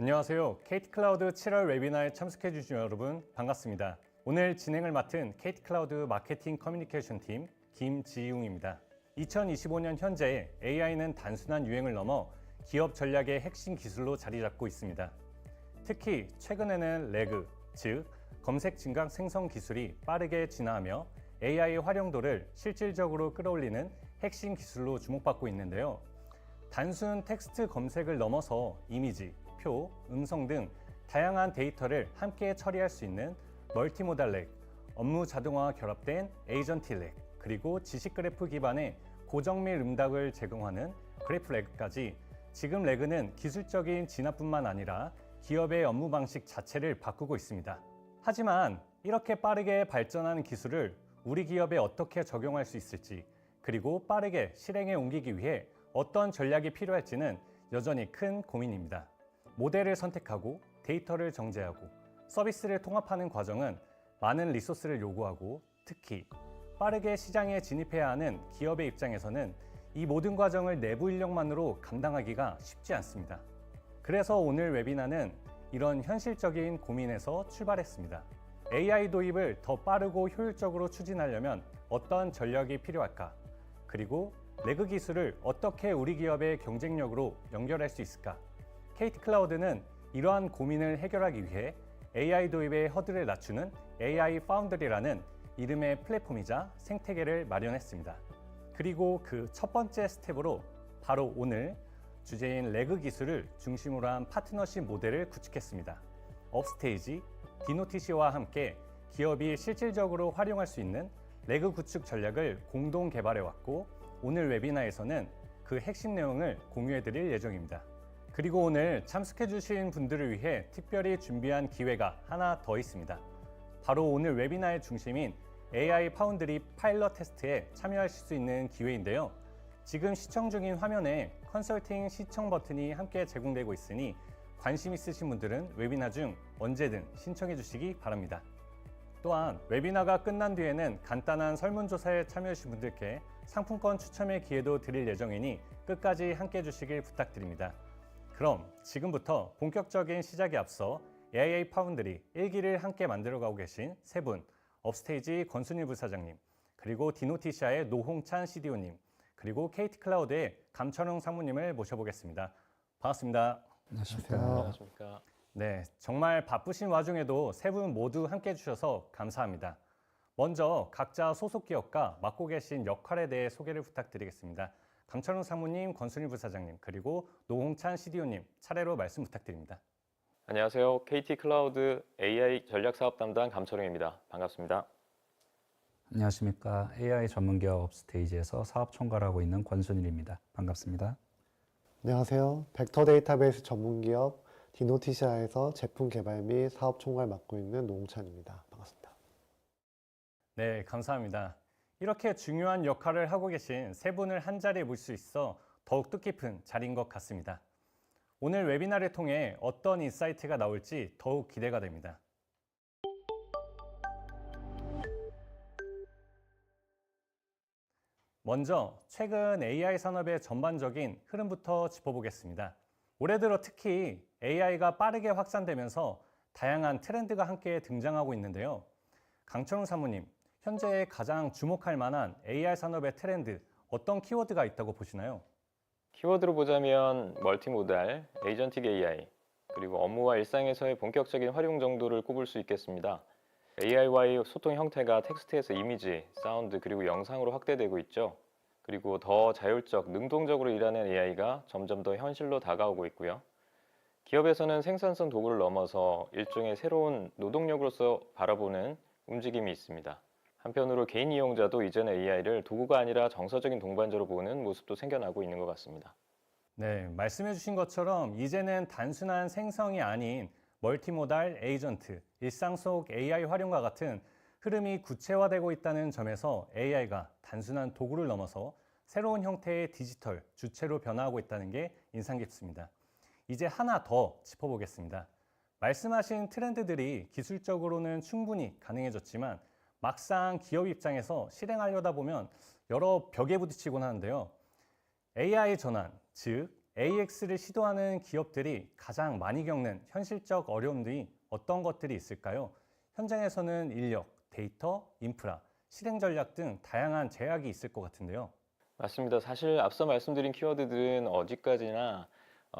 안녕하세요. KT 클라우드 7월 웨비나에 참석해 주신 여러분 반갑습니다. 오늘 진행을 맡은 KT 클라우드 마케팅 커뮤니케이션 팀 김지웅입니다. 2025년 현재 AI는 단순한 유행을 넘어 기업 전략의 핵심 기술로 자리 잡고 있습니다. 특히 최근에는 레그, 즉 검색 증강 생성 기술이 빠르게 진화하며 AI 활용도를 실질적으로 끌어올리는 핵심 기술로 주목받고 있는데요. 단순 텍스트 검색을 넘어서 이미지, 표, 음성 등 다양한 데이터를 함께 처리할 수 있는 멀티모달 렉, 업무 자동화와 결합된 에이전트 렉, 그리고 지식 그래프 기반의 고정밀 응답을 제공하는 그래프 레그까지 지금 레그는 기술적인 진화뿐만 아니라 기업의 업무 방식 자체를 바꾸고 있습니다. 하지만 이렇게 빠르게 발전하는 기술을 우리 기업에 어떻게 적용할 수 있을지, 그리고 빠르게 실행에 옮기기 위해 어떤 전략이 필요할지는 여전히 큰 고민입니다. 모델을 선택하고 데이터를 정제하고 서비스를 통합하는 과정은 많은 리소스를 요구하고 특히 빠르게 시장에 진입해야 하는 기업의 입장에서는 이 모든 과정을 내부 인력만으로 감당하기가 쉽지 않습니다. 그래서 오늘 웨비나는 이런 현실적인 고민에서 출발했습니다. AI 도입을 더 빠르고 효율적으로 추진하려면 어떤 전략이 필요할까? 그리고 레그 기술을 어떻게 우리 기업의 경쟁력으로 연결할 수 있을까? KT 클라우드는 이러한 고민을 해결하기 위해 AI 도입의 허들을 낮추는 AI 파운드리라는 이름의 플랫폼이자 생태계를 마련했습니다. 그리고 그 첫 번째 스텝으로 바로 오늘 주제인 레그 기술을 중심으로 한 파트너십 모델을 구축했습니다. 업스테이지, 디노티시와 함께 기업이 실질적으로 활용할 수 있는 레그 구축 전략을 공동 개발해왔고 오늘 웨비나에서는 그 핵심 내용을 공유해 드릴 예정입니다. 그리고 오늘 참석해 주신 분들을 위해 특별히 준비한 기회가 하나 더 있습니다. 바로 오늘 웨비나의 중심인 AI 파운드리 파일럿 테스트에 참여하실 수 있는 기회인데요. 지금 시청 중인 화면에 컨설팅 시청 버튼이 함께 제공되고 있으니 관심 있으신 분들은 웨비나 중 언제든 신청해 주시기 바랍니다. 또한 웨비나가 끝난 뒤에는 간단한 설문조사에 참여해 주신 분들께 상품권 추첨의 기회도 드릴 예정이니 끝까지 함께 해주시길 부탁드립니다. 그럼 지금부터 본격적인 시작에 앞서 AI 파운드리 1기를 함께 만들어가고 계신 세 분, 업스테이지 권순일 부사장님, 그리고 디노티시아의 노홍찬 CDO님, 그리고 KT 클라우드의 감철웅 상무님을 모셔보겠습니다. 반갑습니다. 안녕하십니까. 네, 정말 바쁘신 와중에도 세 분 모두 함께 해주셔서 감사합니다. 먼저 각자 소속 기업과 맡고 계신 역할에 대해 소개를 부탁드리겠습니다. 감철웅 상무님, 권순일 부사장님, 그리고 노홍찬 CDO님 차례로 말씀 부탁드립니다. 안녕하세요. KT 클라우드 AI 전략 사업 담당 감철웅입니다. 반갑습니다. 안녕하십니까. AI 전문기업 업스테이지에서 사업 총괄하고 있는 권순일입니다. 반갑습니다. 안녕하세요. 벡터 데이터베이스 전문기업 디노티시아에서 제품 개발 및 사업 총괄 맡고 있는 노홍찬입니다. 반갑습니다. 네, 감사합니다. 이렇게 중요한 역할을 하고 계신 세 분을 한 자리에 모실 수 있어 더욱 뜻깊은 자리인 것 같습니다. 오늘 웨비나를 통해 어떤 인사이트가 나올지 더욱 기대가 됩니다. 먼저 최근 AI 산업의 전반적인 흐름부터 짚어보겠습니다. 올해 들어 특히 AI가 빠르게 확산되면서 다양한 트렌드가 함께 등장하고 있는데요. 강철웅 사무님, 현재 가장 주목할 만한 AI 산업의 트렌드, 어떤 키워드가 있다고 보시나요? 키워드로 보자면 멀티모달, 에이전틱 AI, 그리고 업무와 일상에서의 본격적인 활용 정도를 꼽을 수 있겠습니다. AI와의 소통 형태가 텍스트에서 이미지, 사운드, 그리고 영상으로 확대되고 있죠. 그리고 더 자율적, 능동적으로 일하는 AI가 점점 더 현실로 다가오고 있고요. 기업에서는 생산성 도구를 넘어서 일종의 새로운 노동력으로서 바라보는 움직임이 있습니다. 한편으로 개인 이용자도 이제는 AI를 도구가 아니라 정서적인 동반자로 보는 모습도 생겨나고 있는 것 같습니다. 네, 말씀해 주신 것처럼 이제는 단순한 생성이 아닌 멀티모달 에이전트, 일상 속 AI 활용과 같은 흐름이 구체화되고 있다는 점에서 AI가 단순한 도구를 넘어서 새로운 형태의 디지털 주체로 변화하고 있다는 게 인상 깊습니다. 이제 하나 더 짚어보겠습니다. 말씀하신 트렌드들이 기술적으로는 충분히 가능해졌지만 막상 기업 입장에서 실행하려다 보면 여러 벽에 부딪히곤 하는데요. AI 전환, 즉 AX를 시도하는 기업들이 가장 많이 겪는 현실적 어려움들이 어떤 것들이 있을까요? 현장에서는 인력, 데이터, 인프라, 실행 전략 등 다양한 제약이 있을 것 같은데요. 맞습니다. 사실 앞서 말씀드린 키워드들은 어디까지나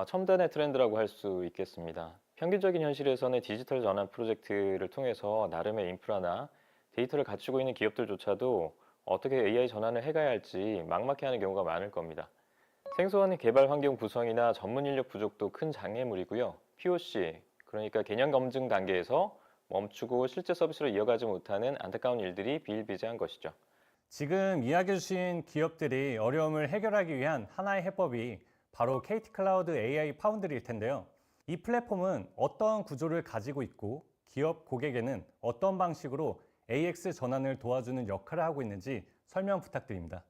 첨단의 트렌드라고 할 수 있겠습니다. 평균적인 현실에서는 디지털 전환 프로젝트를 통해서 나름의 인프라나 데이터를 갖추고 있는 기업들조차도 어떻게 AI 전환을 해가야 할지 막막해하는 경우가 많을 겁니다. 생소한 개발 환경 구성이나 전문 인력 부족도 큰 장애물이고요. POC, 그러니까 개념 검증 단계에서 멈추고 실제 서비스로 이어가지 못하는 안타까운 일들이 비일비재한 것이죠. 지금 이야기해 주신 기업들이 어려움을 해결하기 위한 하나의 해법이 바로 KT 클라우드 AI 파운드리일 텐데요. 이 플랫폼은 어떤 구조를 가지고 있고 기업 고객에는 어떤 방식으로 AX 전환을 도와주는 역할을 하고 있는지 설명 부탁드립니다.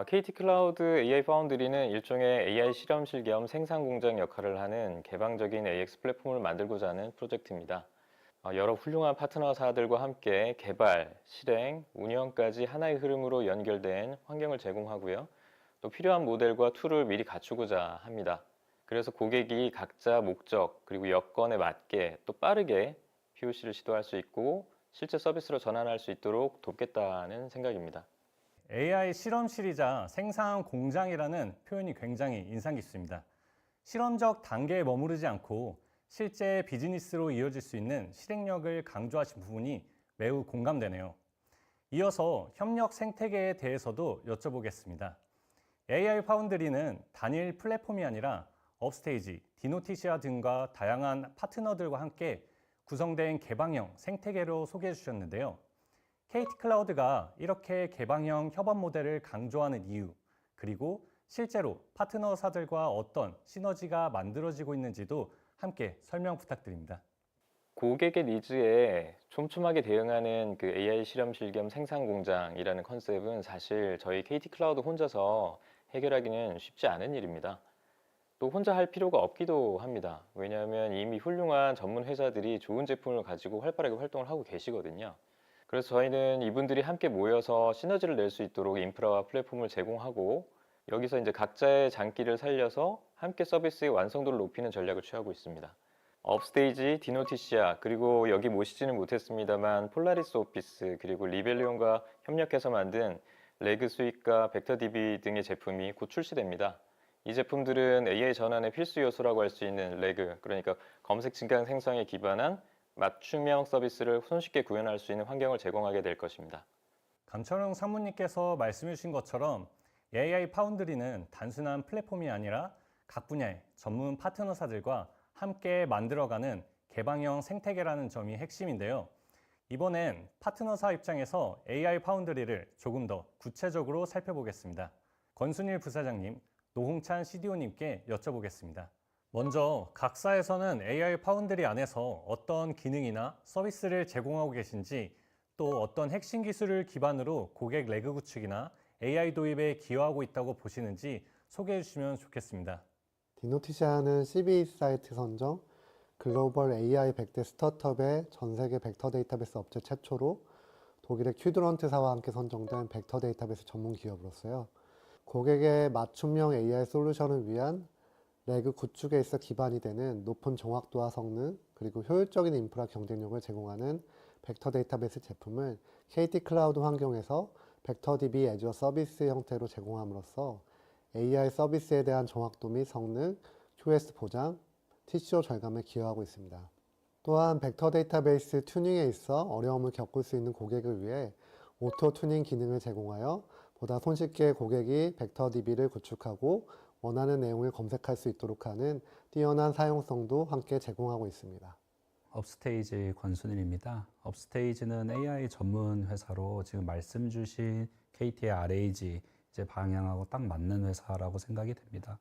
KT 클라우드 AI 파운드리는 일종의 AI 실험실 겸 생산 공장 역할을 하는 개방적인 AX 플랫폼을 만들고자 하는 프로젝트입니다. 여러 훌륭한 파트너사들과 함께 개발, 실행, 운영까지 하나의 흐름으로 연결된 환경을 제공하고요. 또 필요한 모델과 툴을 미리 갖추고자 합니다. 그래서 고객이 각자 목적 그리고 여건에 맞게 또 빠르게 POC를 시도할 수 있고 실제 서비스로 전환할 수 있도록 돕겠다는 생각입니다. AI 실험실이자 생산 공장이라는 표현이 굉장히 인상 깊습니다. 실험적 단계에 머무르지 않고 실제 비즈니스로 이어질 수 있는 실행력을 강조하신 부분이 매우 공감되네요. 이어서 협력 생태계에 대해서도 여쭤보겠습니다. AI 파운드리는 단일 플랫폼이 아니라 업스테이지, 디노티시아 등과 다양한 파트너들과 함께 구성된 개방형 생태계로 소개해 주셨는데요. KT 클라우드가 이렇게 개방형 협업 모델을 강조하는 이유, 그리고 실제로 파트너사들과 어떤 시너지가 만들어지고 있는지도 함께 설명 부탁드립니다. 고객의 니즈에 촘촘하게 대응하는 그 AI 실험실 겸 생산 공장이라는 컨셉은 사실 저희 KT 클라우드 혼자서 해결하기는 쉽지 않은 일입니다. 또 혼자 할 필요가 없기도 합니다. 왜냐하면 이미 훌륭한 전문 회사들이 좋은 제품을 가지고 활발하게 활동을 하고 계시거든요. 그래서 저희는 이분들이 함께 모여서 시너지를 낼 수 있도록 인프라와 플랫폼을 제공하고 여기서 이제 각자의 장기를 살려서 함께 서비스의 완성도를 높이는 전략을 취하고 있습니다. 업스테이지, 디노티시아, 그리고 여기 모시지는 못했습니다만 폴라리스 오피스, 그리고 리벨리온과 협력해서 만든 레그 수익과 벡터DB 등의 제품이 곧 출시됩니다. 이 제품들은 AI 전환의 필수 요소라고 할 수 있는 레그, 그러니까 검색 증강 생성에 기반한 맞춤형 서비스를 손쉽게 구현할 수 있는 환경을 제공하게 될 것입니다. 감철웅 상무님께서 말씀해 주신 것처럼 AI 파운드리는 단순한 플랫폼이 아니라 각 분야의 전문 파트너사들과 함께 만들어가는 개방형 생태계라는 점이 핵심인데요. 이번엔 파트너사 입장에서 AI 파운드리를 조금 더 구체적으로 살펴보겠습니다. 권순일 부사장님, 노홍찬 CDO님께 여쭤보겠습니다. 먼저 각사에서는 AI 파운드리 안에서 어떤 기능이나 서비스를 제공하고 계신지, 또 어떤 핵심 기술을 기반으로 고객 레그 구축이나 AI 도입에 기여하고 있다고 보시는지 소개해 주시면 좋겠습니다. 디노티시아는 CB 사이트 선정, 글로벌 AI 100대 스타트업의 전 세계 벡터 데이터베이스 업체 최초로 독일의 큐드런트사와 함께 선정된 벡터 데이터베이스 전문 기업으로서요. 고객의 맞춤형 AI 솔루션을 위한 레그 구축에 있어 기반이 되는 높은 정확도와 성능, 그리고 효율적인 인프라 경쟁력을 제공하는 벡터 데이터베이스 제품을 KT 클라우드 환경에서 벡터DB 애주어 서비스 형태로 제공함으로써 AI 서비스에 대한 정확도 및 성능, QoS 보장, TCO 절감에 기여하고 있습니다. 또한 벡터 데이터베이스 튜닝에 있어 어려움을 겪을 수 있는 고객을 위해 오토 튜닝 기능을 제공하여 보다 손쉽게 고객이 벡터DB를 구축하고 원하는 내용을 검색할 수 있도록 하는 뛰어난 사용성도 함께 제공하고 있습니다. 업스테이지 권순일입니다. 업스테이지는 AI 전문 회사로 지금 말씀 주신 KT의 RAG 이제 방향하고 딱 맞는 회사라고 생각이 됩니다.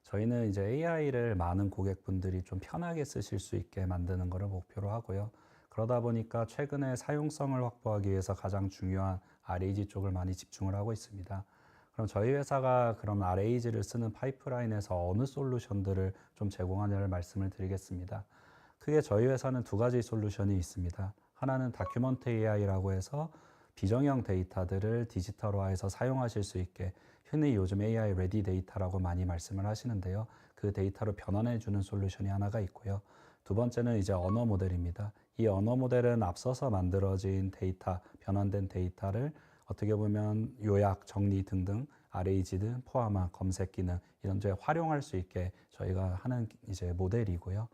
저희는 이제 AI를 많은 고객분들이 좀 편하게 쓰실 수 있게 만드는 것을 목표로 하고요. 그러다 보니까 최근에 사용성을 확보하기 위해서 가장 중요한 RAG 쪽을 많이 집중을 하고 있습니다. 그럼 저희 회사가 그럼 RAG를 쓰는 파이프라인에서 어느 솔루션들을 좀 제공하냐를 말씀을 드리겠습니다. 크게 저희 회사는 두 가지 솔루션이 있습니다. 하나는 다큐먼트 AI라고 해서 비정형 데이터들을 디지털화해서 사용하실 수 있게 흔히 요즘 AI 레디 데이터라고 많이 말씀을 하시는데요. 그 데이터로 변환해주는 솔루션이 하나가 있고요. 두 번째는 이제 언어 모델입니다. 이 언어 모델은 앞서서 만들어진 데이터, 변환된 데이터를 어떻게 보면 요약, 정리 등등 RAG 등 포함한 검색 기능 이런 데 활용할 수 있게 저희가 하는 이제 모델이고요.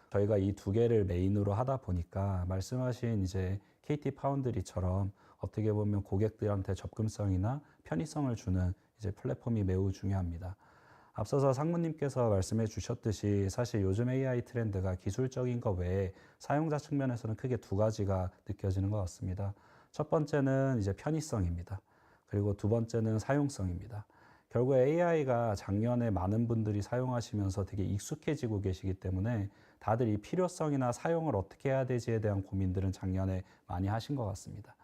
저희가 이 두 개를 메인으로 하다 보니까 말씀하신 이제 KT 파운드리처럼 어떻게 보면 고객들한테 접근성이나 편의성을 주는 이제 플랫폼이 매우 중요합니다. 앞서서 상무님께서 말씀해 주셨듯이 사실 요즘 AI 트렌드가 기술적인 것 외에 사용자 측면에서는 크게 두 가지가 느껴지는 것 같습니다. 첫 번째는 이제 편의성입니다. 그리고 두 번째는 사용성입니다. 결국 AI가 작년에 많은 분들이 사용하시면서 되게 익숙해지고 계시기 때문에 다들 이 필요성이나 사용을 어떻게 해야 되지에 대한 고민들은 작년에 많이 하신 것 같습니다.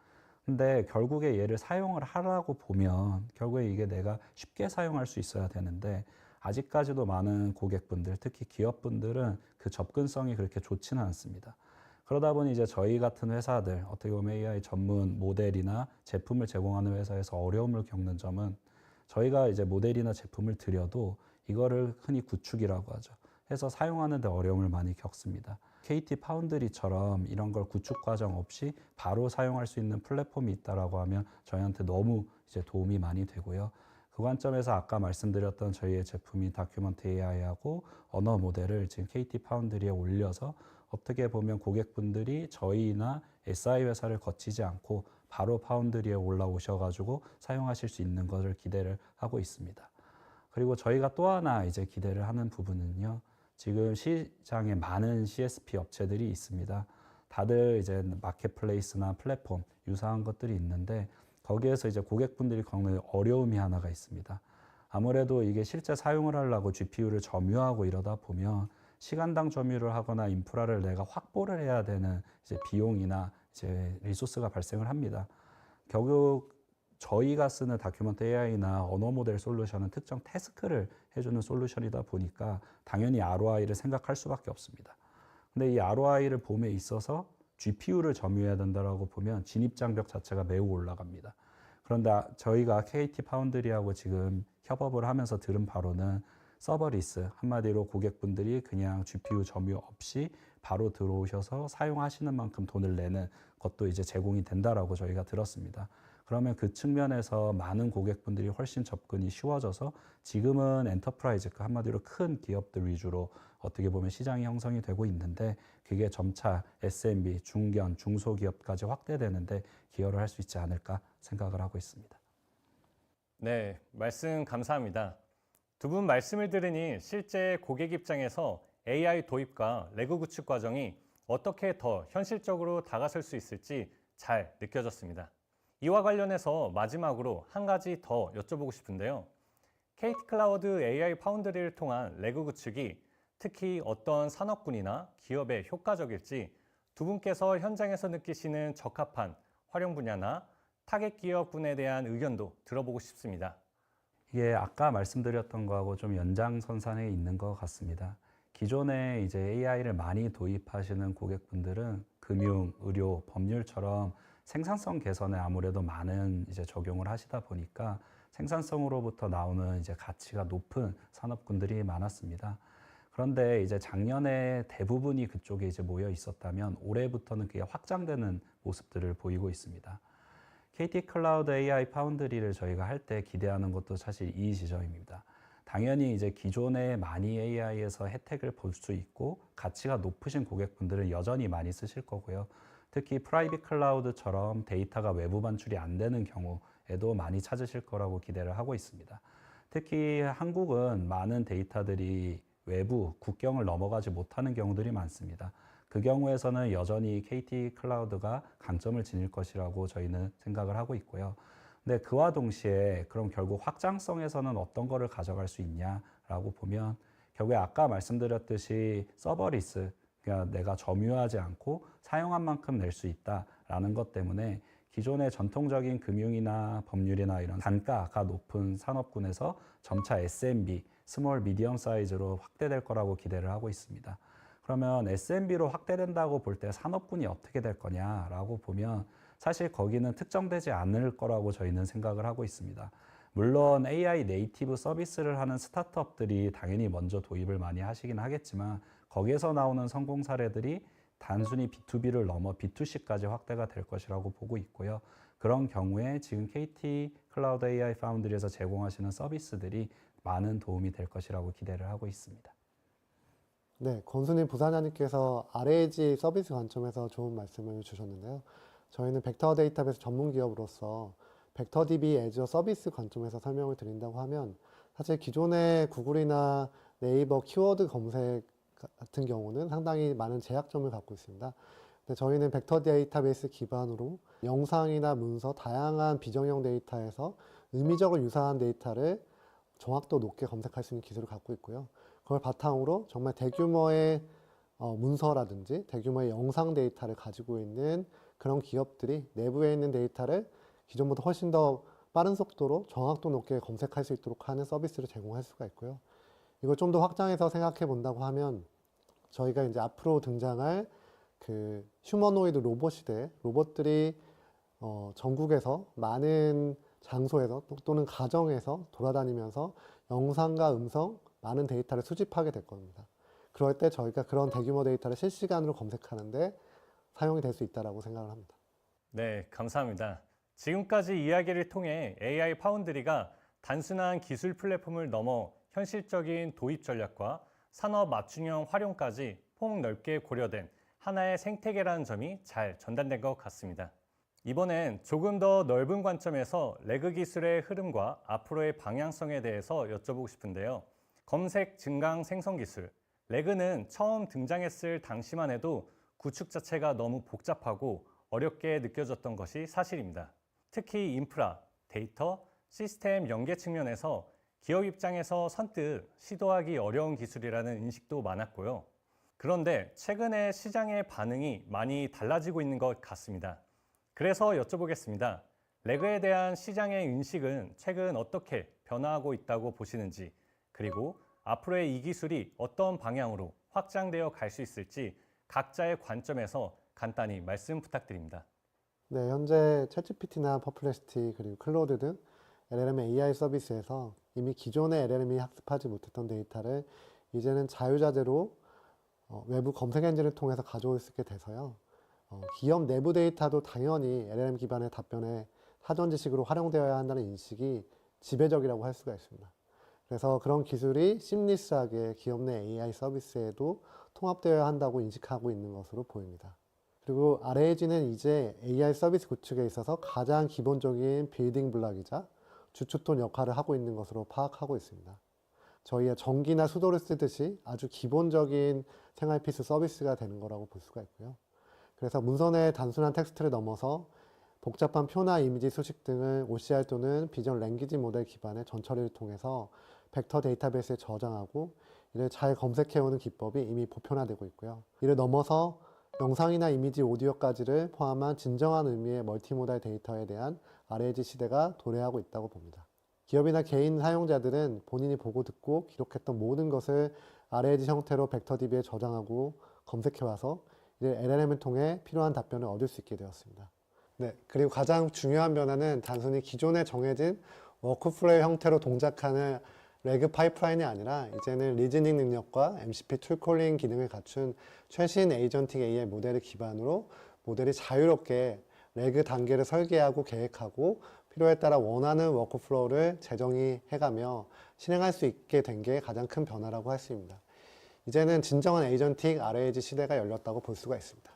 근데 결국에 얘를 사용을 하라고 보면 결국에 이게 내가 쉽게 사용할 수 있어야 되는데 아직까지도 많은 고객분들, 특히 기업분들은 그 접근성이 그렇게 좋지는 않습니다. 그러다 보니 이제 저희 같은 회사들, 어떻게 보면 AI 전문 모델이나 제품을 제공하는 회사에서 어려움을 겪는 점은 저희가 이제 모델이나 제품을 드려도 이거를 흔히 구축이라고 하죠. 해서 사용하는 데 어려움을 많이 겪습니다. KT 파운드리처럼 이런 걸 구축 과정 없이 바로 사용할 수 있는 플랫폼이 있다라고 하면 저희한테 너무 이제 도움이 많이 되고요. 그 관점에서 아까 말씀드렸던 저희의 제품인 다큐먼트 AI하고 언어 모델을 지금 KT 파운드리에 올려서 어떻게 보면 고객분들이 저희나 SI 회사를 거치지 않고 바로 파운드리에 올라오셔가지고 사용하실 수 있는 것을 기대를 하고 있습니다. 그리고 저희가 또 하나 이제 기대를 하는 부분은요. 지금 시장에 많은 CSP 업체들이 있습니다. 다들 이제 마켓플레이스나 플랫폼 유사한 것들이 있는데 거기에서 이제 고객분들이 겪는 어려움이 하나가 있습니다. 아무래도 이게 실제 사용을 하려고 GPU를 점유하고 이러다 보면 시간당 점유를 하거나 인프라를 내가 확보를 해야 되는 이제 비용이나 이제 리소스가 발생을 합니다. 결국 저희가 쓰는 다큐먼트 AI나 언어 모델 솔루션은 특정 태스크를 해주는 솔루션이다 보니까 당연히 ROI를 생각할 수밖에 없습니다. 근데 이 ROI를 봄에 있어서 GPU를 점유해야 된다고 보면 진입 장벽 자체가 매우 올라갑니다. 그런데 저희가 KT 파운드리하고 지금 협업을 하면서 들은 바로는 서버리스, 한마디로 고객분들이 그냥 GPU 점유 없이 바로 들어오셔서 사용하시는 만큼 돈을 내는 것도 이제 제공이 된다라고 저희가 들었습니다. 그러면 그 측면에서 많은 고객분들이 훨씬 접근이 쉬워져서 지금은 엔터프라이즈, 한마디로 큰 기업들 위주로 어떻게 보면 시장이 형성이 되고 있는데 그게 점차 SMB, 중견, 중소기업까지 확대되는데 기여를 할 수 있지 않을까 생각을 하고 있습니다. 네, 말씀 감사합니다. 두 분 말씀을 들으니 실제 고객 입장에서 AI 도입과 레고 구축 과정이 어떻게 더 현실적으로 다가설 수 있을지 잘 느껴졌습니다. 이와 관련해서 마지막으로 한 가지 더 여쭤보고 싶은데요. KT 클라우드 AI 파운드리를 통한 레고 구축이 특히 어떤 산업군이나 기업에 효과적일지 두 분께서 현장에서 느끼시는 적합한 활용 분야나 타겟 기업군에 대한 의견도 들어보고 싶습니다. 이게 아까 말씀드렸던 거하고 좀 연장선상에 있는 것 같습니다. 기존에 이제 AI를 많이 도입하시는 고객분들은 금융, 의료, 법률처럼 생산성 개선에 아무래도 많은 이제 적용을 하시다 보니까 생산성으로부터 나오는 이제 가치가 높은 산업군들이 많았습니다. 그런데 이제 작년에 대부분이 그쪽에 이제 모여 있었다면 올해부터는 그게 확장되는 모습들을 보이고 있습니다. KT 클라우드 AI 파운드리를 저희가 할 때 기대하는 것도 사실 이 지점입니다. 당연히 이제 기존에 많이 AI에서 혜택을 볼 수 있고 가치가 높으신 고객분들은 여전히 많이 쓰실 거고요. 특히 프라이빗 클라우드처럼 데이터가 외부 반출이 안 되는 경우에도 많이 찾으실 거라고 기대를 하고 있습니다. 특히 한국은 많은 데이터들이 외부 국경을 넘어가지 못하는 경우들이 많습니다. 그 경우에서는 여전히 KT 클라우드가 강점을 지닐 것이라고 저희는 생각을 하고 있고요. 근데 그와 동시에 그럼 결국 확장성에서는 어떤 거를 가져갈 수 있냐라고 보면 결국에 아까 말씀드렸듯이 서버리스, 그러니까 내가 점유하지 않고 사용한 만큼 낼 수 있다라는 것 때문에 기존의 전통적인 금융이나 법률이나 이런 단가가 높은 산업군에서 점차 SMB, 스몰 미디엄 사이즈로 확대될 거라고 기대를 하고 있습니다. 그러면 SMB로 확대된다고 볼 때 산업군이 어떻게 될 거냐라고 보면 사실 거기는 특정되지 않을 거라고 저희는 생각을 하고 있습니다. 물론 AI 네이티브 서비스를 하는 스타트업들이 당연히 먼저 도입을 많이 하시긴 하겠지만 거기에서 나오는 성공 사례들이 단순히 B2B를 넘어 B2C까지 확대가 될 것이라고 보고 있고요. 그런 경우에 지금 KT 클라우드 AI 파운드리에서 제공하시는 서비스들이 많은 도움이 될 것이라고 기대를 하고 있습니다. 네, 권순일 부사장님께서 RAG 서비스 관점에서 좋은 말씀을 주셨는데요. 저희는 벡터 데이터베이스 전문 기업으로서 벡터DB 애저 서비스 관점에서 설명을 드린다고 하면 사실 기존의 구글이나 네이버 키워드 검색 같은 경우는 상당히 많은 제약점을 갖고 있습니다. 근데 저희는 벡터 데이터베이스 기반으로 영상이나 문서, 다양한 비정형 데이터에서 의미적으로 유사한 데이터를 정확도 높게 검색할 수 있는 기술을 갖고 있고요. 그걸 바탕으로 정말 대규모의 문서라든지 대규모의 영상 데이터를 가지고 있는 그런 기업들이 내부에 있는 데이터를 기존보다 훨씬 더 빠른 속도로 정확도 높게 검색할 수 있도록 하는 서비스를 제공할 수가 있고요. 이걸 좀 더 확장해서 생각해 본다고 하면 저희가 이제 앞으로 등장할 그 휴머노이드 로봇 시대, 로봇들이 전국에서 많은 장소에서 또는 가정에서 돌아다니면서 영상과 음성, 많은 데이터를 수집하게 될 겁니다. 그럴 때 저희가 그런 대규모 데이터를 실시간으로 검색하는데 사용이 될 수 있다고 생각을 합니다. 네, 감사합니다. 지금까지 이야기를 통해 AI 파운드리가 단순한 기술 플랫폼을 넘어 현실적인 도입 전략과 산업 맞춤형 활용까지 폭넓게 고려된 하나의 생태계라는 점이 잘 전달된 것 같습니다. 이번엔 조금 더 넓은 관점에서 레그 기술의 흐름과 앞으로의 방향성에 대해서 여쭤보고 싶은데요. 검색 증강 생성 기술, 레그는 처음 등장했을 당시만 해도 구축 자체가 너무 복잡하고 어렵게 느껴졌던 것이 사실입니다. 특히 인프라, 데이터, 시스템 연계 측면에서 기업 입장에서 선뜻 시도하기 어려운 기술이라는 인식도 많았고요. 그런데 최근에 시장의 반응이 많이 달라지고 있는 것 같습니다. 그래서 여쭤보겠습니다. 레그에 대한 시장의 인식은 최근 어떻게 변화하고 있다고 보시는지, 그리고 앞으로의 이 기술이 어떤 방향으로 확장되어 갈 수 있을지 각자의 관점에서 간단히 말씀 부탁드립니다. 네, 현재 챗GPT나 퍼플렉시티 그리고 클로드 등 LLM AI 서비스에서 이미 기존의 LLM이 학습하지 못했던 데이터를 이제는 자유자재로 외부 검색 엔진을 통해서 가져올 수 있게 돼서요. 기업 내부 데이터도 당연히 LLM 기반의 답변에 사전 지식으로 활용되어야 한다는 인식이 지배적이라고 할 수가 있습니다. 그래서 그런 기술이 심리스하게 기업 내 AI 서비스에도 통합되어야 한다고 인식하고 있는 것으로 보입니다. 그리고 RAG는 이제 AI 서비스 구축에 있어서 가장 기본적인 빌딩 블록이자 주춧돌 역할을 하고 있는 것으로 파악하고 있습니다. 저희의 전기나 수도를 쓰듯이 아주 기본적인 생활 필수 서비스가 되는 거라고 볼 수가 있고요. 그래서 문서의 단순한 텍스트를 넘어서 복잡한 표나 이미지 수식 등을 OCR 또는 비전 랭귀지 모델 기반의 전처리를 통해서 벡터 데이터베이스에 저장하고 이를 잘 검색해오는 기법이 이미 보편화되고 있고요. 이를 넘어서 영상이나 이미지, 오디오까지를 포함한 진정한 의미의 멀티모달 데이터에 대한 RAG 시대가 도래하고 있다고 봅니다. 기업이나 개인 사용자들은 본인이 보고 듣고 기록했던 모든 것을 RAG 형태로 벡터DB에 저장하고 검색해와서 이를 LLM을 통해 필요한 답변을 얻을 수 있게 되었습니다. 네, 그리고 가장 중요한 변화는 단순히 기존에 정해진 워크플로우 형태로 동작하는 레그 파이프라인이 아니라 이제는 리즈닝 능력과 MCP 툴콜링 기능을 갖춘 최신 에이전틱 AI 모델을 기반으로 모델이 자유롭게 레그 단계를 설계하고 계획하고 필요에 따라 원하는 워크플로우를 재정의해가며 실행할 수 있게 된 게 가장 큰 변화라고 할 수 있습니다. 이제는 진정한 에이전틱 RAG 시대가 열렸다고 볼 수가 있습니다.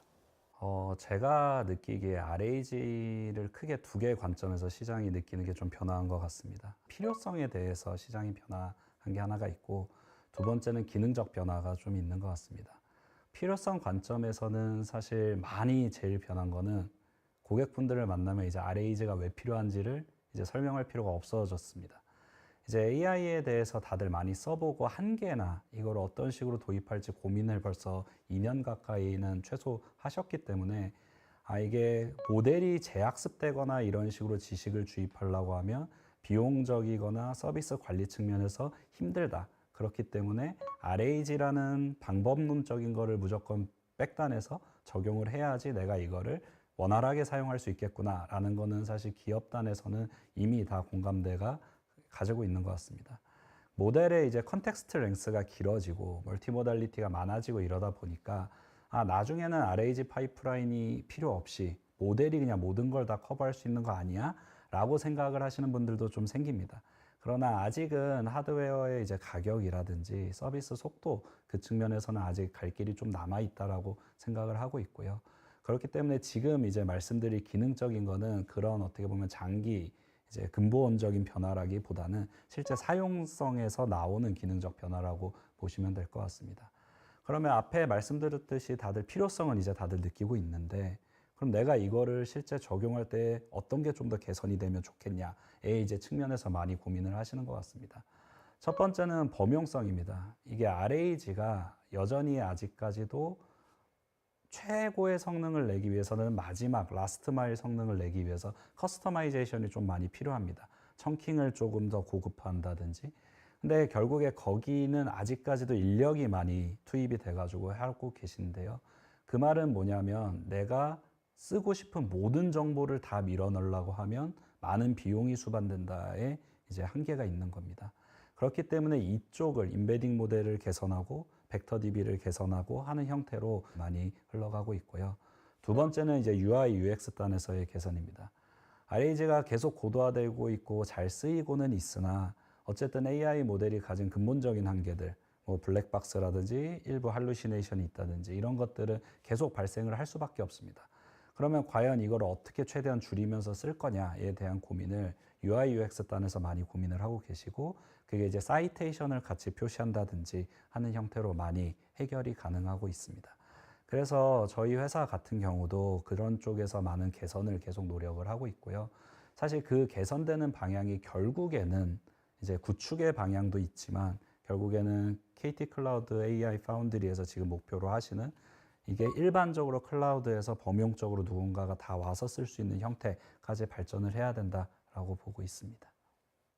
제가 느끼기에 RAG를 크게 두 개의 관점에서 시장이 느끼는 게 좀 변화한 것 같습니다. 필요성에 대해서 시장이 변화한 게 하나가 있고 두 번째는 기능적 변화가 좀 있는 것 같습니다. 필요성 관점에서는 사실 많이 제일 변한 거는 고객분들을 만나면 이제 RAG가 왜 필요한지를 이제 설명할 필요가 없어졌습니다. 이제 AI에 대해서 다들 많이 써보고 한계나 이걸 어떤 식으로 도입할지 고민을 벌써 2년 가까이는 최소 하셨기 때문에 이게 모델이 재학습되거나 이런 식으로 지식을 주입하려고 하면 비용적이거나 서비스 관리 측면에서 힘들다. 그렇기 때문에 RAG라는 방법론적인 거를 무조건 백단해서 적용을 해야지 내가 이거를 원활하게 사용할 수 있겠구나 라는 거는 사실 기업단에서는 이미 다 공감대가 가지고 있는 것 같습니다. 모델의 이제 컨텍스트 랭스가 길어지고 멀티모달리티가 많아지고 이러다 보니까 나중에는 RAG 파이프라인이 필요 없이 모델이 그냥 모든 걸 다 커버할 수 있는 거 아니야? 라고 생각을 하시는 분들도 좀 생깁니다. 그러나 아직은 하드웨어의 이제 가격이라든지 서비스 속도 그 측면에서는 아직 갈 길이 좀 남아 있다라고 생각을 하고 있고요. 그렇기 때문에 지금 이제 말씀드릴 기능적인 거는 그런 어떻게 보면 장기 이제 근본적인 변화라기보다는 실제 사용성에서 나오는 기능적 변화라고 보시면 될 것 같습니다. 그러면 앞에 말씀드렸듯이 다들 필요성은 이제 다들 느끼고 있는데 그럼 내가 이거를 실제 적용할 때 어떤 게 좀 더 개선이 되면 좋겠냐에 이제 측면에서 많이 고민을 하시는 것 같습니다. 첫 번째는 범용성입니다. 이게 RAG가 여전히 아직까지도 최고의 성능을 내기 위해서는 마지막 라스트 마일 성능을 내기 위해서 커스터마이제이션이 좀 많이 필요합니다. 청킹을 조금 더 고급화한다든지. 근데 결국에 거기는 아직까지도 인력이 많이 투입이 돼가지고 하고 계신데요. 그 말은 뭐냐면 내가 쓰고 싶은 모든 정보를 다 밀어넣으려고 하면 많은 비용이 수반된다에 이제 한계가 있는 겁니다. 그렇기 때문에 이쪽을 임베딩 모델을 개선하고 벡터 DB를 개선하고 하는 형태로 많이 흘러가고 있고요. 두 번째는 이제 UI UX 단에서의 개선입니다. RAG가 계속 고도화되고 있고 잘 쓰이고는 있으나 어쨌든 AI 모델이 가진 근본적인 한계들, 뭐 블랙박스라든지 일부 할루시네이션이 있다든지 이런 것들은 계속 발생을 할 수밖에 없습니다. 그러면 과연 이걸 어떻게 최대한 줄이면서 쓸 거냐에 대한 고민을 UI UX 단에서 많이 고민을 하고 계시고 그게 이제 사이테이션을 같이 표시한다든지 하는 형태로 많이 해결이 가능하고 있습니다. 그래서 저희 회사 같은 경우도 그런 쪽에서 많은 개선을 계속 노력을 하고 있고요. 사실 그 개선되는 방향이 결국에는 이제 구축의 방향도 있지만 결국에는 KT 클라우드 AI 파운드리에서 지금 목표로 하시는 이게 일반적으로 클라우드에서 범용적으로 누군가가 다 와서 쓸 수 있는 형태까지 발전을 해야 된다라고 보고 있습니다.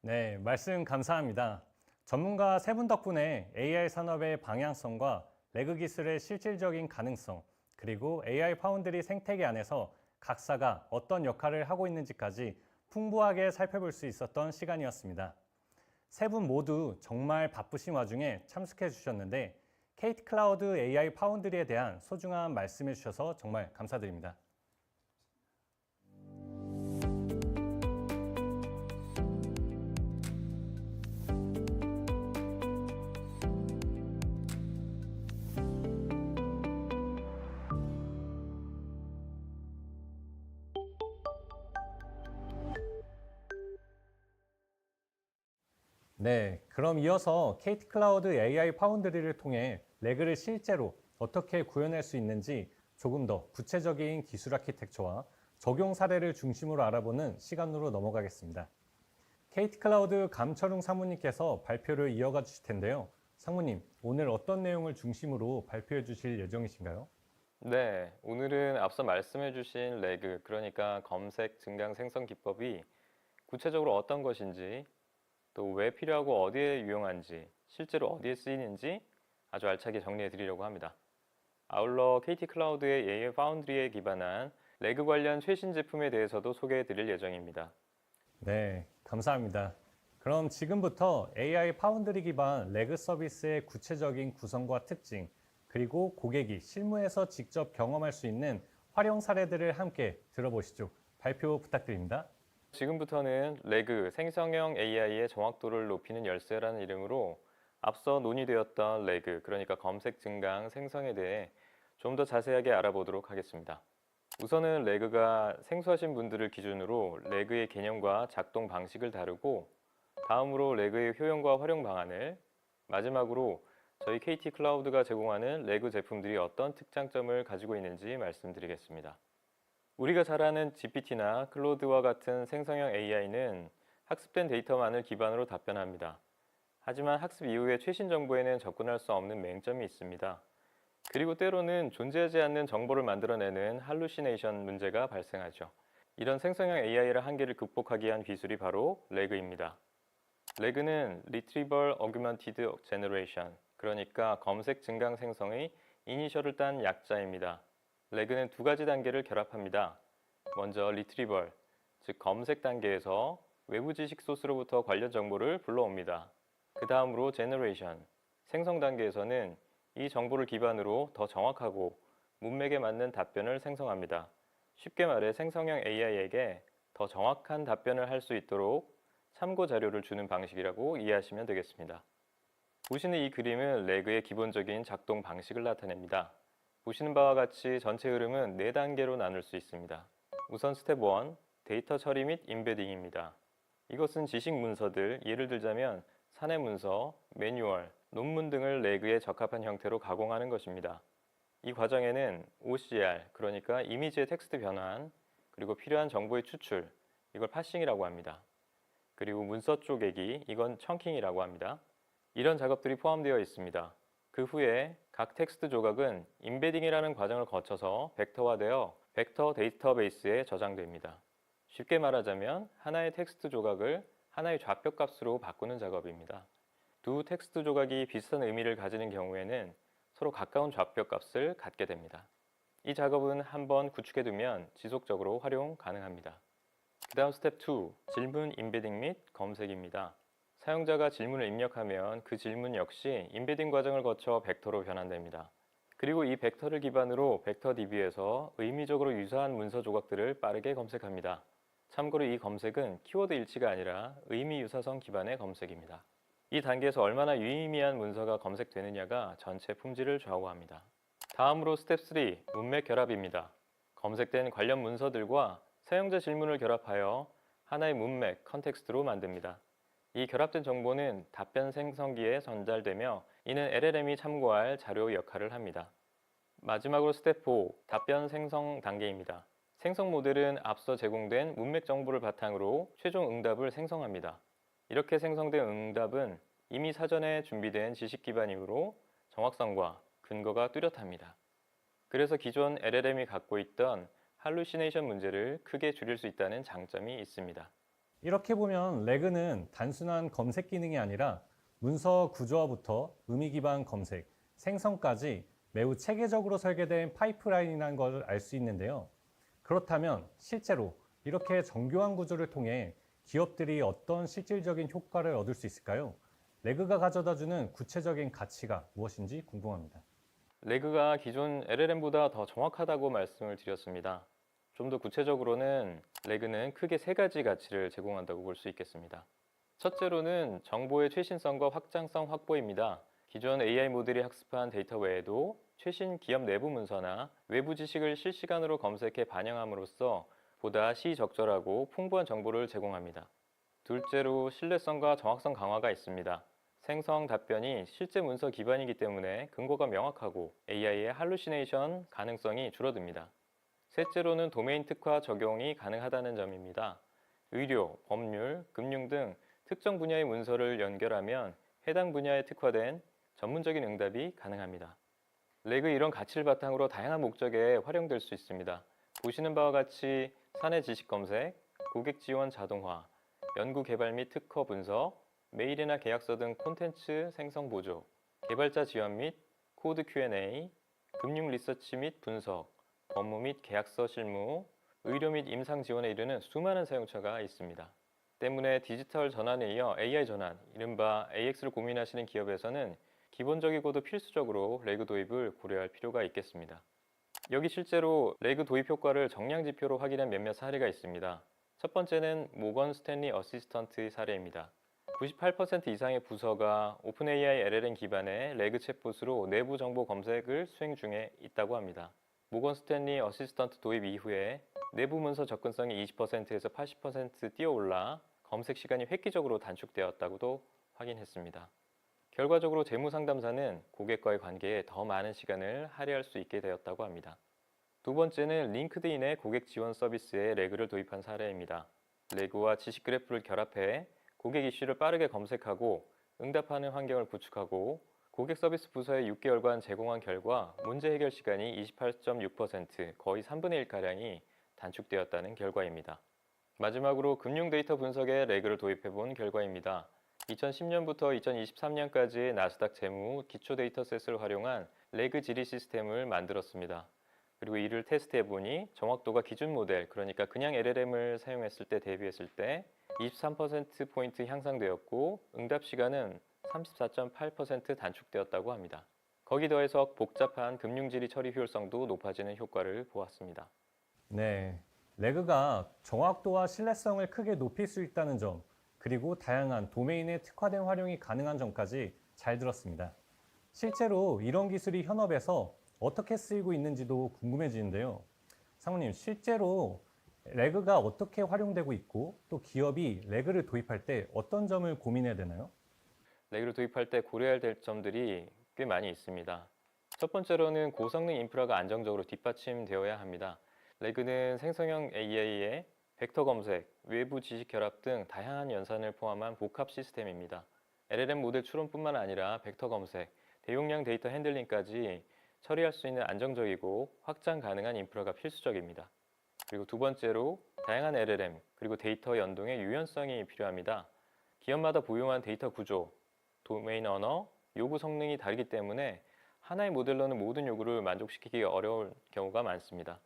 네, 말씀 감사합니다. 전문가 세 분 덕분에 AI 산업의 방향성과 레그 기술의 실질적인 가능성, 그리고 AI 파운드리 생태계 안에서 각사가 어떤 역할을 하고 있는지까지 풍부하게 살펴볼 수 있었던 시간이었습니다. 세 분 모두 정말 바쁘신 와중에 참석해 주셨는데 KT 클라우드 AI 파운드리에 대한 소중한 말씀해 주셔서 정말 감사드립니다. 네, 그럼 이어서 KT 클라우드 AI 파운드리를 통해 레그를 실제로 어떻게 구현할 수 있는지 조금 더 구체적인 기술 아키텍처와 적용 사례를 중심으로 알아보는 시간으로 넘어가겠습니다. KT 클라우드 감철웅 사무님께서 발표를 이어가 주실 텐데요. 상무님, 오늘 어떤 내용을 중심으로 발표해 주실 예정이신가요? 네, 오늘은 앞서 말씀해 주신 레그, 그러니까 검색 증강 생성 기법이 구체적으로 어떤 것인지 또 왜 필요하고 어디에 유용한지 실제로 어디에 쓰이는지 아주 알차게 정리해 드리려고 합니다. 아울러 KT 클라우드의 AI 파운드리에 기반한 레그 관련 최신 제품에 대해서도 소개해 드릴 예정입니다. 네, 감사합니다. 그럼 지금부터 AI 파운드리 기반 레그 서비스의 구체적인 구성과 특징, 그리고 고객이 실무에서 직접 경험할 수 있는 활용 사례들을 함께 들어보시죠. 발표 부탁드립니다. 지금부터는 레그, 생성형 AI의 정확도를 높이는 열쇠라는 이름으로 앞서 논의되었던 레그, 그러니까 검색 증강 생성에 대해 좀 더 자세하게 알아보도록 하겠습니다. 우선은 레그가 생소하신 분들을 기준으로 레그의 개념과 작동 방식을 다루고 다음으로 레그의 효용과 활용 방안을, 마지막으로 저희 KT 클라우드가 제공하는 레그 제품들이 어떤 특장점을 가지고 있는지 말씀드리겠습니다. 우리가 잘 아는 GPT나 클로드와 같은 생성형 AI는 학습된 데이터만을 기반으로 답변합니다. 하지만 학습 이후의 최신 정보에는 접근할 수 없는 맹점이 있습니다. 그리고 때로는 존재하지 않는 정보를 만들어내는 할루시네이션 문제가 발생하죠. 이런 생성형 AI의 한계를 극복하기 위한 기술이 바로 레그입니다. 레그는 Retrieval Augmented Generation, 그러니까 검색 증강 생성의 이니셜을 딴 약자입니다. 레그는 두 가지 단계를 결합합니다. 먼저 Retrieval, 즉 검색 단계에서 외부 지식 소스로부터 관련 정보를 불러옵니다. 그 다음으로 제너레이션, 생성 단계에서는 이 정보를 기반으로 더 정확하고 문맥에 맞는 답변을 생성합니다. 쉽게 말해 생성형 AI에게 더 정확한 답변을 할 수 있도록 참고 자료를 주는 방식이라고 이해하시면 되겠습니다. 보시는 이 그림은 레그의 기본적인 작동 방식을 나타냅니다. 보시는 바와 같이 전체 흐름은 4단계로 나눌 수 있습니다. 우선 스텝 1, 데이터 처리 및 임베딩입니다. 이것은 지식 문서들, 예를 들자면 사내 문서, 매뉴얼, 논문 등을 레그에 적합한 형태로 가공하는 것입니다. 이 과정에는 OCR, 그러니까 이미지의 텍스트 변환, 그리고 필요한 정보의 추출, 이걸 파싱이라고 합니다. 그리고 문서 쪼개기, 이건 청킹이라고 합니다. 이런 작업들이 포함되어 있습니다. 그 후에 각 텍스트 조각은 임베딩이라는 과정을 거쳐서 벡터화되어 벡터 데이터베이스에 저장됩니다. 쉽게 말하자면 하나의 텍스트 조각을 하나의 좌표 값으로 바꾸는 작업입니다. 두 텍스트 조각이 비슷한 의미를 가지는 경우에는 서로 가까운 좌표 값을 갖게 됩니다. 이 작업은 한번 구축해두면 지속적으로 활용 가능합니다. 그 다음 스텝 2, 질문 임베딩 및 검색입니다. 사용자가 질문을 입력하면 그 질문 역시 임베딩 과정을 거쳐 벡터로 변환됩니다. 그리고 이 벡터를 기반으로 벡터DB에서 의미적으로 유사한 문서 조각들을 빠르게 검색합니다. 참고로 이 검색은 키워드 일치가 아니라 의미 유사성 기반의 검색입니다. 이 단계에서 얼마나 유의미한 문서가 검색되느냐가 전체 품질을 좌우합니다. 다음으로 스텝 3, 문맥 결합입니다. 검색된 관련 문서들과 사용자 질문을 결합하여 하나의 문맥, 컨텍스트로 만듭니다. 이 결합된 정보는 답변 생성기에 전달되며 이는 LLM이 참고할 자료 역할을 합니다. 마지막으로 스텝 4, 답변 생성 단계입니다. 생성 모델은 앞서 제공된 문맥 정보를 바탕으로 최종 응답을 생성합니다. 이렇게 생성된 응답은 이미 사전에 준비된 지식 기반이므로 정확성과 근거가 뚜렷합니다. 그래서 기존 LLM이 갖고 있던 할루시네이션 문제를 크게 줄일 수 있다는 장점이 있습니다. 이렇게 보면 레그는 단순한 검색 기능이 아니라 문서 구조화부터 의미 기반 검색, 생성까지 매우 체계적으로 설계된 파이프라인이라는 걸 알 수 있는데요. 그렇다면 실제로 이렇게 정교한 구조를 통해 기업들이 어떤 실질적인 효과를 얻을 수 있을까요? 레그가 가져다주는 구체적인 가치가 무엇인지 궁금합니다. 레그가 기존 LLM보다 더 정확하다고 말씀을 드렸습니다. 좀 더 구체적으로는 레그는 크게 3가지 가치를 제공한다고 볼 수 있겠습니다. 첫째로는 정보의 최신성과 확장성 확보입니다. 기존 AI 모델이 학습한 데이터 외에도 최신 기업 내부 문서나 외부 지식을 실시간으로 검색해 반영함으로써 보다 시적절하고 풍부한 정보를 제공합니다. 둘째로 신뢰성과 정확성 강화가 있습니다. 생성 답변이 실제 문서 기반이기 때문에 근거가 명확하고 AI의 할루시네이션 가능성이 줄어듭니다. 셋째로는 도메인 특화 적용이 가능하다는 점입니다. 의료, 법률, 금융 등 특정 분야의 문서를 연결하면 해당 분야에 특화된 전문적인 응답이 가능합니다. 레그 이런 가치를 바탕으로 다양한 목적에 활용될 수 있습니다. 보시는 바와 같이 사내 지식 검색, 고객 지원 자동화, 연구 개발 및 특허 분석, 메일이나 계약서 등 콘텐츠 생성 보조, 개발자 지원 및 코드 Q&A, 금융 리서치 및 분석, 업무 및 계약서 실무, 의료 및 임상 지원에 이르는 수많은 사용처가 있습니다. 때문에 디지털 전환에 이어 AI 전환, 이른바 AX를 고민하시는 기업에서는 기본적이고도 필수적으로 레그 도입을 고려할 필요가 있겠습니다. 여기 실제로 레그 도입 효과를 정량 지표로 확인한 몇몇 사례가 있습니다. 첫 번째는 모건 스탠리 어시스턴트 사례입니다. 98% 이상의 부서가 오픈AI LLM 기반의 레그 챗봇으로 내부 정보 검색을 수행 중에 있다고 합니다. 모건 스탠리 어시스턴트 도입 이후에 내부 문서 접근성이 20%에서 80% 뛰어올라 검색 시간이 획기적으로 단축되었다고도 확인했습니다. 결과적으로 재무상담사는 고객과의 관계에 더 많은 시간을 할애할 수 있게 되었다고 합니다. 두 번째는 링크드인의 고객 지원 서비스에 레그를 도입한 사례입니다. 레그와 지식 그래프를 결합해 고객 이슈를 빠르게 검색하고 응답하는 환경을 구축하고 고객 서비스 부서에 6개월간 제공한 결과 문제 해결 시간이 28.6%, 거의 3분의 1가량이 단축되었다는 결과입니다. 마지막으로 금융 데이터 분석에 레그를 도입해 본 결과입니다. 2010년부터 2023년까지 나스닥 재무 기초 데이터셋을 활용한 레그 질의 시스템을 만들었습니다. 그리고 이를 테스트해 보니 정확도가 기준 모델, 그러니까 그냥 LLM을 사용했을 때 대비했을 때 23%포인트 향상되었고 응답 시간은 34.8% 단축되었다고 합니다. 거기 더해서 복잡한 금융질의 처리 효율성도 높아지는 효과를 보았습니다. 네, 레그가 정확도와 신뢰성을 크게 높일 수 있다는 점, 그리고 다양한 도메인에 특화된 활용이 가능한 점까지 잘 들었습니다. 실제로 이런 기술이 현업에서 어떻게 쓰이고 있는지도 궁금해지는데요. 상무님, 실제로 레그가 어떻게 활용되고 있고 또 기업이 레그를 도입할 때 어떤 점을 고민해야 되나요? 레그를 도입할 때 고려해야 될 점들이 꽤 많이 있습니다. 첫 번째로는 고성능 인프라가 안정적으로 뒷받침되어야 합니다. 레그는 생성형 AI의 벡터 검색, 외부 지식 결합 등 다양한 연산을 포함한 복합 시스템입니다. LLM 모델 추론뿐만 아니라 벡터 검색, 대용량 데이터 핸들링까지 처리할 수 있는 안정적이고 확장 가능한 인프라가 필수적입니다. 그리고 두 번째로 다양한 LLM 그리고 데이터 연동의 유연성이 필요합니다. 기업마다 보유한 데이터 구조, 도메인 언어, 요구 성능이 다르기 때문에 하나의 모델로는 모든 요구를 만족시키기 어려운 경우가 많습니다.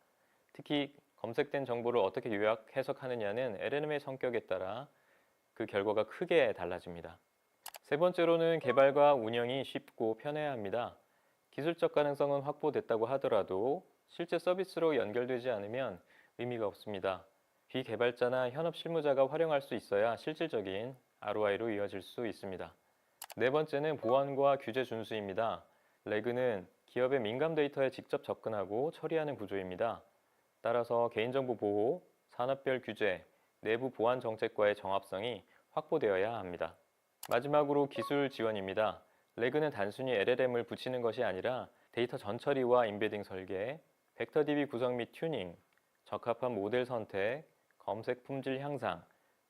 특히 검색된 정보를 어떻게 요약, 해석하느냐는 LLM의 성격에 따라 그 결과가 크게 달라집니다. 세 번째로는 개발과 운영이 쉽고 편해야 합니다. 기술적 가능성은 확보됐다고 하더라도 실제 서비스로 연결되지 않으면 의미가 없습니다. 비개발자나 현업 실무자가 활용할 수 있어야 실질적인 ROI로 이어질 수 있습니다. 네 번째는 보안과 규제 준수입니다. 레그는 기업의 민감 데이터에 직접 접근하고 처리하는 구조입니다. 따라서 개인정보 보호, 산업별 규제, 내부 보안 정책과의 정합성이 확보되어야 합니다. 마지막으로 기술 지원입니다. 레그는 단순히 LLM을 붙이는 것이 아니라 데이터 전처리와 인베딩 설계, 벡터DB 구성 및 튜닝, 적합한 모델 선택, 검색 품질 향상,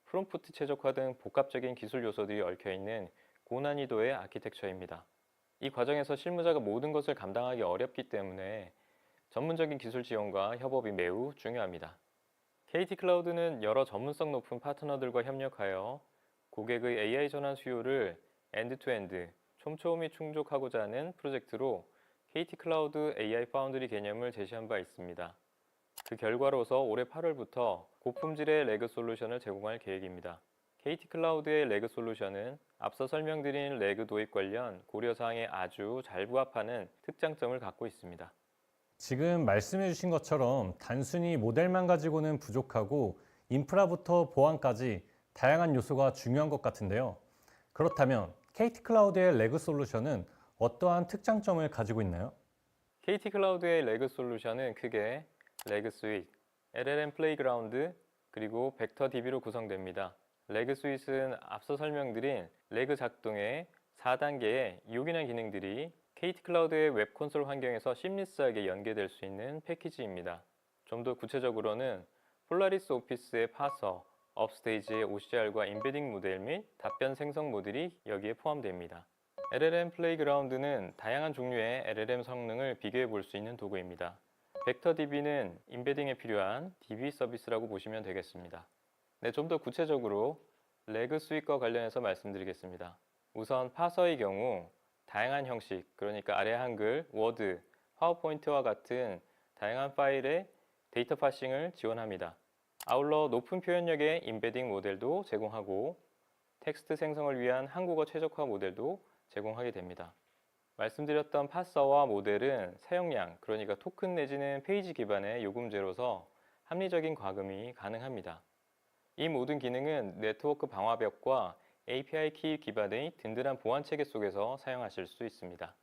프롬프트 최적화 등 복합적인 기술 요소들이 얽혀있는 고난이도의 아키텍처입니다. 이 과정에서 실무자가 모든 것을 감당하기 어렵기 때문에 전문적인 기술 지원과 협업이 매우 중요합니다. KT 클라우드는 여러 전문성 높은 파트너들과 협력하여 고객의 AI 전환 수요를 엔드투엔드, 촘촘히 충족하고자 하는 프로젝트로 KT 클라우드 AI 파운드리 개념을 제시한 바 있습니다. 그 결과로서 올해 8월부터 고품질의 레그 솔루션을 제공할 계획입니다. KT 클라우드의 레그 솔루션은 앞서 설명드린 레그 도입 관련 고려사항에 아주 잘 부합하는 특장점을 갖고 있습니다. 지금 말씀해 주신 것처럼 단순히 모델만 가지고는 부족하고 인프라부터 보안까지 다양한 요소가 중요한 것 같은데요. 그렇다면 KT 클라우드의 레그 솔루션은 어떠한 특장점을 가지고 있나요? KT 클라우드의 레그 솔루션은 크게 레그 스윗, LLM 플레이그라운드, 그리고 벡터 DB로 구성됩니다. 레그 스윗은 앞서 설명드린 레그 작동의 4단계의 요긴한 기능들이 KT 클라우드의 웹 콘솔 환경에서 심리스하게 연계될 수 있는 패키지입니다. 좀 더 구체적으로는 폴라리스 오피스의 파서, 업스테이지의 OCR과 인베딩 모델 및 답변 생성 모듈이 여기에 포함됩니다. LLM 플레이그라운드는 다양한 종류의 LLM 성능을 비교해 볼 수 있는 도구입니다. 벡터 DB는 인베딩에 필요한 DB 서비스라고 보시면 되겠습니다. 네, 좀 더 구체적으로 레그 스윗과 관련해서 말씀드리겠습니다. 우선 파서의 경우 다양한 형식, 그러니까 아래 한글, 워드, 파워포인트와 같은 다양한 파일의 데이터 파싱을 지원합니다. 아울러 높은 표현력의 인베딩 모델도 제공하고 텍스트 생성을 위한 한국어 최적화 모델도 제공하게 됩니다. 말씀드렸던 파서와 모델은 사용량, 그러니까 토큰 내지는 페이지 기반의 요금제로서 합리적인 과금이 가능합니다. 이 모든 기능은 네트워크 방화벽과 API 키 기반의 든든한 보안 체계 속에서 사용하실 수 있습니다.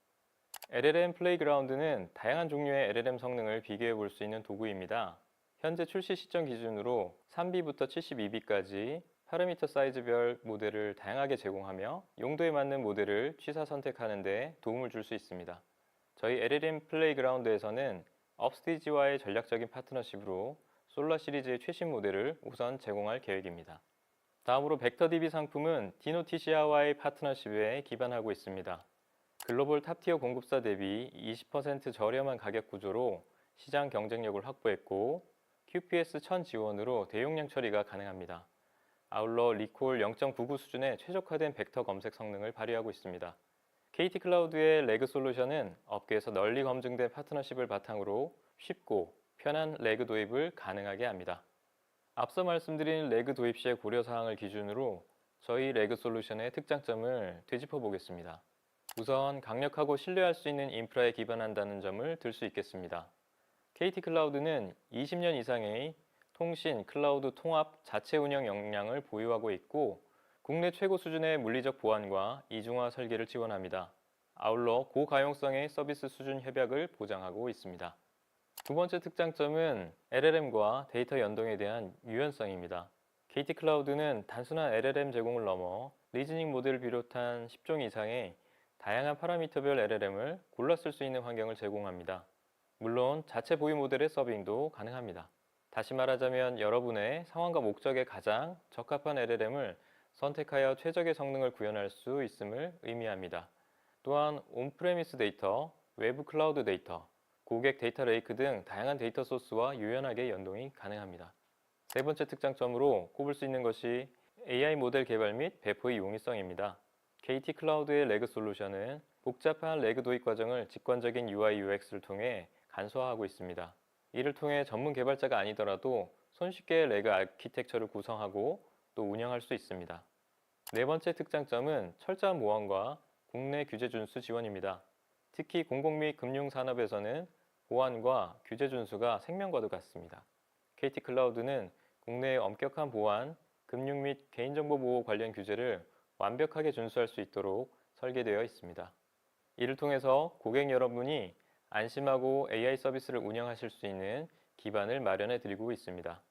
LLM 플레이그라운드는 다양한 종류의 LLM 성능을 비교해 볼 수 있는 도구입니다. 현재 출시 시점 기준으로 3B부터 72B까지 파라미터 사이즈별 모델을 다양하게 제공하며 용도에 맞는 모델을 취사 선택하는 데 도움을 줄 수 있습니다. 저희 LLM 플레이그라운드에서는 업스테이지와의 전략적인 파트너십으로 솔라 시리즈의 최신 모델을 우선 제공할 계획입니다. 다음으로 벡터DB 상품은 디노티시아와의 파트너십에 기반하고 있습니다. 글로벌 탑티어 공급사 대비 20% 저렴한 가격 구조로 시장 경쟁력을 확보했고 QPS 1000 지원으로 대용량 처리가 가능합니다. 아울러 리콜 0.99 수준의 최적화된 벡터 검색 성능을 발휘하고 있습니다. KT 클라우드의 레그 솔루션은 업계에서 널리 검증된 파트너십을 바탕으로 쉽고 편한 레그 도입을 가능하게 합니다. 앞서 말씀드린 레그 도입 시의 고려사항을 기준으로 저희 레그 솔루션의 특장점을 되짚어 보겠습니다. 우선 강력하고 신뢰할 수 있는 인프라에 기반한다는 점을 들 수 있겠습니다. KT 클라우드는 20년 이상의 통신, 클라우드 통합, 자체 운영 역량을 보유하고 있고 국내 최고 수준의 물리적 보안과 이중화 설계를 지원합니다. 아울러 고가용성의 서비스 수준 협약을 보장하고 있습니다. 두 번째 특장점은 LLM과 데이터 연동에 대한 유연성입니다. KT 클라우드는 단순한 LLM 제공을 넘어 리즈닝 모델을 비롯한 10종 이상의 다양한 파라미터별 LLM을 골라 쓸 수 있는 환경을 제공합니다. 물론 자체 보유 모델의 서빙도 가능합니다. 다시 말하자면 여러분의 상황과 목적에 가장 적합한 LLM을 선택하여 최적의 성능을 구현할 수 있음을 의미합니다. 또한 온프레미스 데이터, 외부 클라우드 데이터, 고객 데이터 레이크 등 다양한 데이터 소스와 유연하게 연동이 가능합니다. 세 번째 특장점으로 꼽을 수 있는 것이 AI 모델 개발 및 배포의 용이성입니다. KT 클라우드의 레그 솔루션은 복잡한 레그 도입 과정을 직관적인 UI, UX를 통해 간소화하고 있습니다. 이를 통해 전문 개발자가 아니더라도 손쉽게 레그 아키텍처를 구성하고 또 운영할 수 있습니다. 네 번째 특장점은 철저한 보안과 국내 규제 준수 지원입니다. 특히 공공 및 금융 산업에서는 보안과 규제 준수가 생명과도 같습니다. KT 클라우드는 국내의 엄격한 보안, 금융 및 개인정보 보호 관련 규제를 완벽하게 준수할 수 있도록 설계되어 있습니다. 이를 통해서 고객 여러분이 안심하고 AI 서비스를 운영하실 수 있는 기반을 마련해 드리고 있습니다.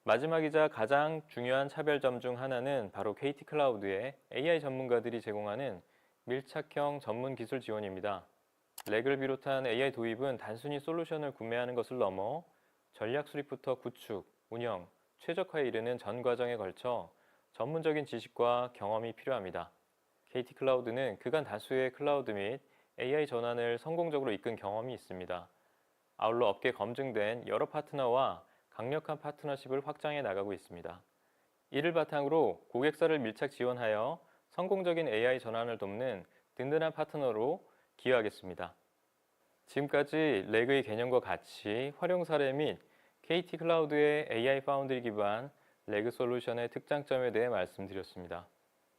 마지막이자 가장 중요한 차별점 중 하나는 바로 KT 클라우드의 AI 전문가들이 제공하는 밀착형 전문 기술 지원입니다. 레그를 비롯한 AI 도입은 단순히 솔루션을 구매하는 것을 넘어 전략 수립부터 구축, 운영, 최적화에 이르는 전 과정에 걸쳐 전문적인 지식과 경험이 필요합니다. KT 클라우드는 그간 다수의 클라우드 및 AI 전환을 성공적으로 이끈 경험이 있습니다. 아울러 업계 검증된 여러 파트너와 강력한 파트너십을 확장해 나가고 있습니다. 이를 바탕으로 고객사를 밀착 지원하여 성공적인 AI 전환을 돕는 든든한 파트너로 기여하겠습니다. 지금까지 레그의 개념과 가치, 활용 사례 및 KT 클라우드의 AI 파운드리 기반 레그 솔루션의 특장점에 대해 말씀드렸습니다.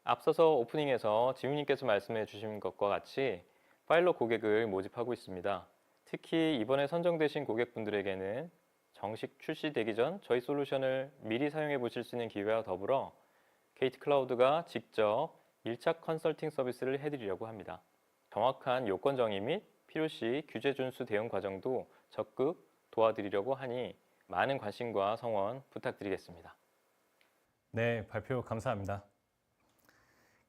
앞서서 오프닝에서 지훈님께서 말씀해 주신 것과 같이 파일럿 고객을 모집하고 있습니다. 특히 이번에 선정되신 고객분들에게는 정식 출시되기 전 저희 솔루션을 미리 사용해 보실 수 있는 기회와 더불어 KT 클라우드가 직접 밀착 컨설팅 서비스를 해드리려고 합니다. 정확한 요건 정의 및 필요시 규제 준수 대응 과정도 적극 도와드리려고 하니 많은 관심과 성원 부탁드리겠습니다. 네, 발표 감사합니다.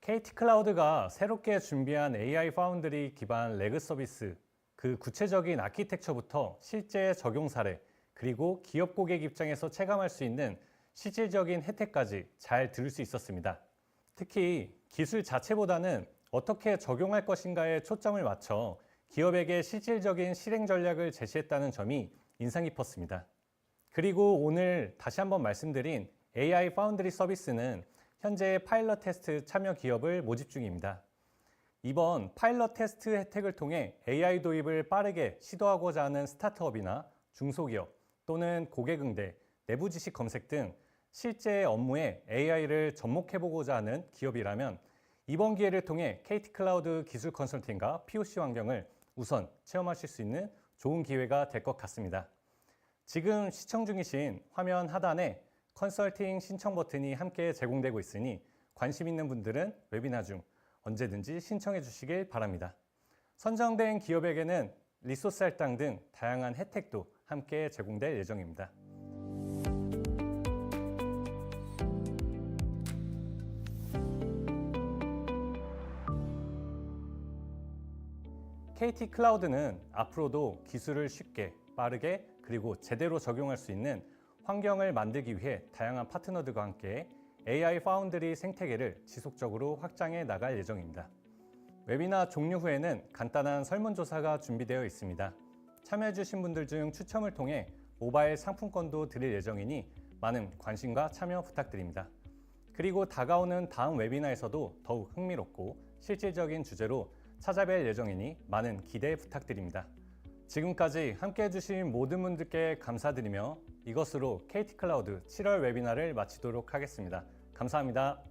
KT 클라우드가 새롭게 준비한 AI 파운드리 기반 레그 서비스, 그 구체적인 아키텍처부터 실제 적용 사례, 그리고 기업 고객 입장에서 체감할 수 있는 실질적인 혜택까지 잘 들을 수 있었습니다. 특히 기술 자체보다는 어떻게 적용할 것인가에 초점을 맞춰 기업에게 실질적인 실행 전략을 제시했다는 점이 인상 깊었습니다. 그리고 오늘 다시 한번 말씀드린 AI 파운드리 서비스는 현재 파일럿 테스트 참여 기업을 모집 중입니다. 이번 파일럿 테스트 혜택을 통해 AI 도입을 빠르게 시도하고자 하는 스타트업이나 중소기업 또는 고객 응대, 내부 지식 검색 등 실제 업무에 AI를 접목해보고자 하는 기업이라면 이번 기회를 통해 KT 클라우드 기술 컨설팅과 POC 환경을 우선 체험하실 수 있는 좋은 기회가 될 것 같습니다. 지금 시청 중이신 화면 하단에 컨설팅 신청 버튼이 함께 제공되고 있으니 관심 있는 분들은 웨비나 중 언제든지 신청해 주시길 바랍니다. 선정된 기업에게는 리소스 할당 등 다양한 혜택도 함께 제공될 예정입니다. KT 클라우드는 앞으로도 기술을 쉽게, 빠르게, 그리고 제대로 적용할 수 있는 환경을 만들기 위해 다양한 파트너들과 함께 AI 파운드리 생태계를 지속적으로 확장해 나갈 예정입니다. 웨비나 종료 후에는 간단한 설문조사가 준비되어 있습니다. 참여해주신 분들 중 추첨을 통해 모바일 상품권도 드릴 예정이니 많은 관심과 참여 부탁드립니다. 그리고 다가오는 다음 웨비나에서도 더욱 흥미롭고 실질적인 주제로 찾아뵐 예정이니 많은 기대 부탁드립니다. 지금까지 함께 해주신 모든 분들께 감사드리며 이것으로 KT 클라우드 7월 웨비나를 마치도록 하겠습니다. 감사합니다.